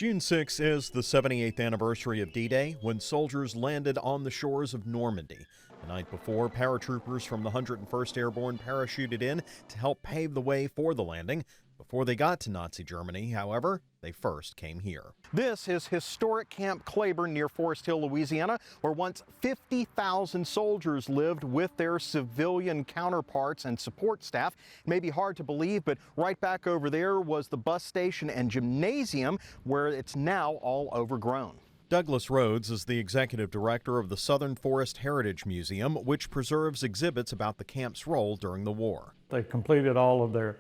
June 6 is the 78th anniversary of D-Day, when soldiers landed on the shores of Normandy. The night before, paratroopers from the 101st Airborne parachuted in to help pave the way for the landing. Before they got to Nazi Germany, however, they first came here. This is historic Camp Claiborne near Forest Hill, Louisiana, where once 50,000 soldiers lived with their civilian counterparts and support staff. It may be hard to believe, but right back over there was the bus station and gymnasium, where it's now all overgrown. Douglas Rhodes is the executive director of the Southern Forest Heritage Museum, which preserves exhibits about the camp's role during the war. They completed all of their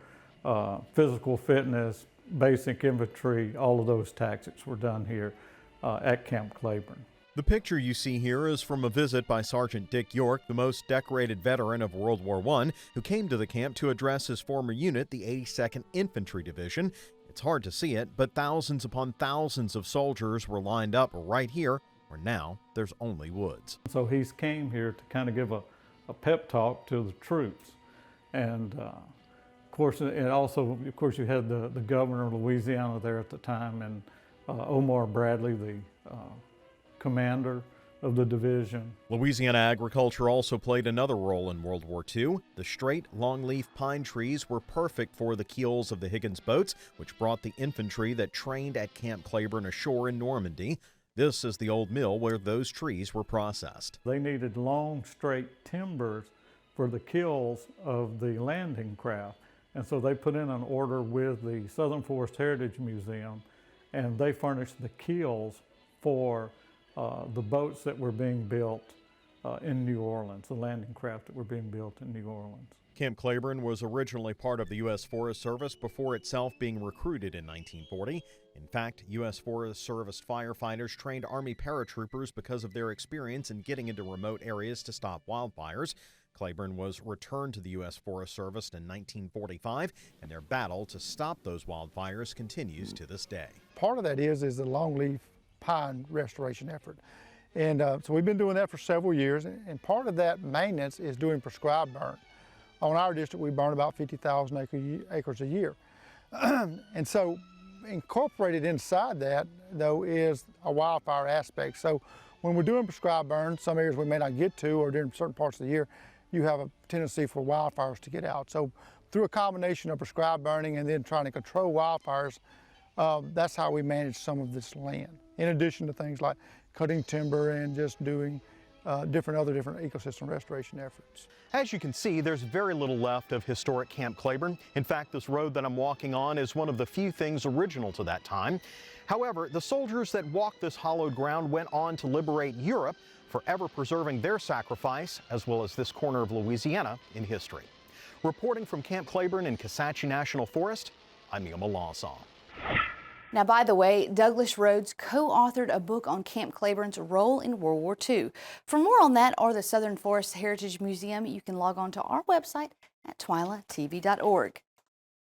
physical fitness, basic infantry, all of those tactics were done here at Camp Claiborne. The picture you see here is from a visit by Sergeant Dick York, the most decorated veteran of World War I, who came to the camp to address his former unit, the 82nd Infantry Division. It's hard to see it, but thousands upon thousands of soldiers were lined up right here, where now there's only woods. So he came here to kind of give a pep talk to the troops. And of course, you had the governor of Louisiana there at the time, and Omar Bradley, the commander of the division. Louisiana agriculture also played another role in World War II. The straight longleaf pine trees were perfect for the keels of the Higgins boats, which brought the infantry that trained at Camp Claiborne ashore in Normandy. This is the old mill where those trees were processed. They needed long, straight timbers for the keels of the landing craft. And so they put in an order with the Southern Forest Heritage Museum, and they furnished the keels for the boats that were being built in New Orleans, the landing craft that were being built in New Orleans. Camp Claiborne was originally part of the U.S. Forest Service before itself being recruited in 1940. In fact, U.S. Forest Service firefighters trained Army paratroopers because of their experience in getting into remote areas to stop wildfires. Claiborne was returned to the U.S. Forest Service in 1945, and their battle to stop those wildfires continues to this day. Part of that is the longleaf pine restoration effort. And so we've been doing that for several years, and part of that maintenance is doing prescribed burn. On our district, we burn about 50,000 acres a year. And so incorporated inside that, though, is a wildfire aspect. So when we're doing prescribed burn, some areas we may not get to, or during certain parts of the year, you have a tendency for wildfires to get out. So through a combination of prescribed burning and then trying to control wildfires, that's how we manage some of this land, in addition to things like cutting timber and just doing different ecosystem restoration efforts. As you can see, there's very little left of historic Camp Claiborne. In fact, this road that I'm walking on is one of the few things original to that time. However, the soldiers that walked this hallowed ground went on to liberate Europe, forever preserving their sacrifice, as well as this corner of Louisiana, in history. Reporting from Camp Claiborne in Kisatchie National Forest, I'm Melancon. Now, by the way, Douglas Rhodes co-authored a book on Camp Claiborne's role in World War II. For more on that or the Southern Forest Heritage Museum, you can log on to our website at twilatv.org.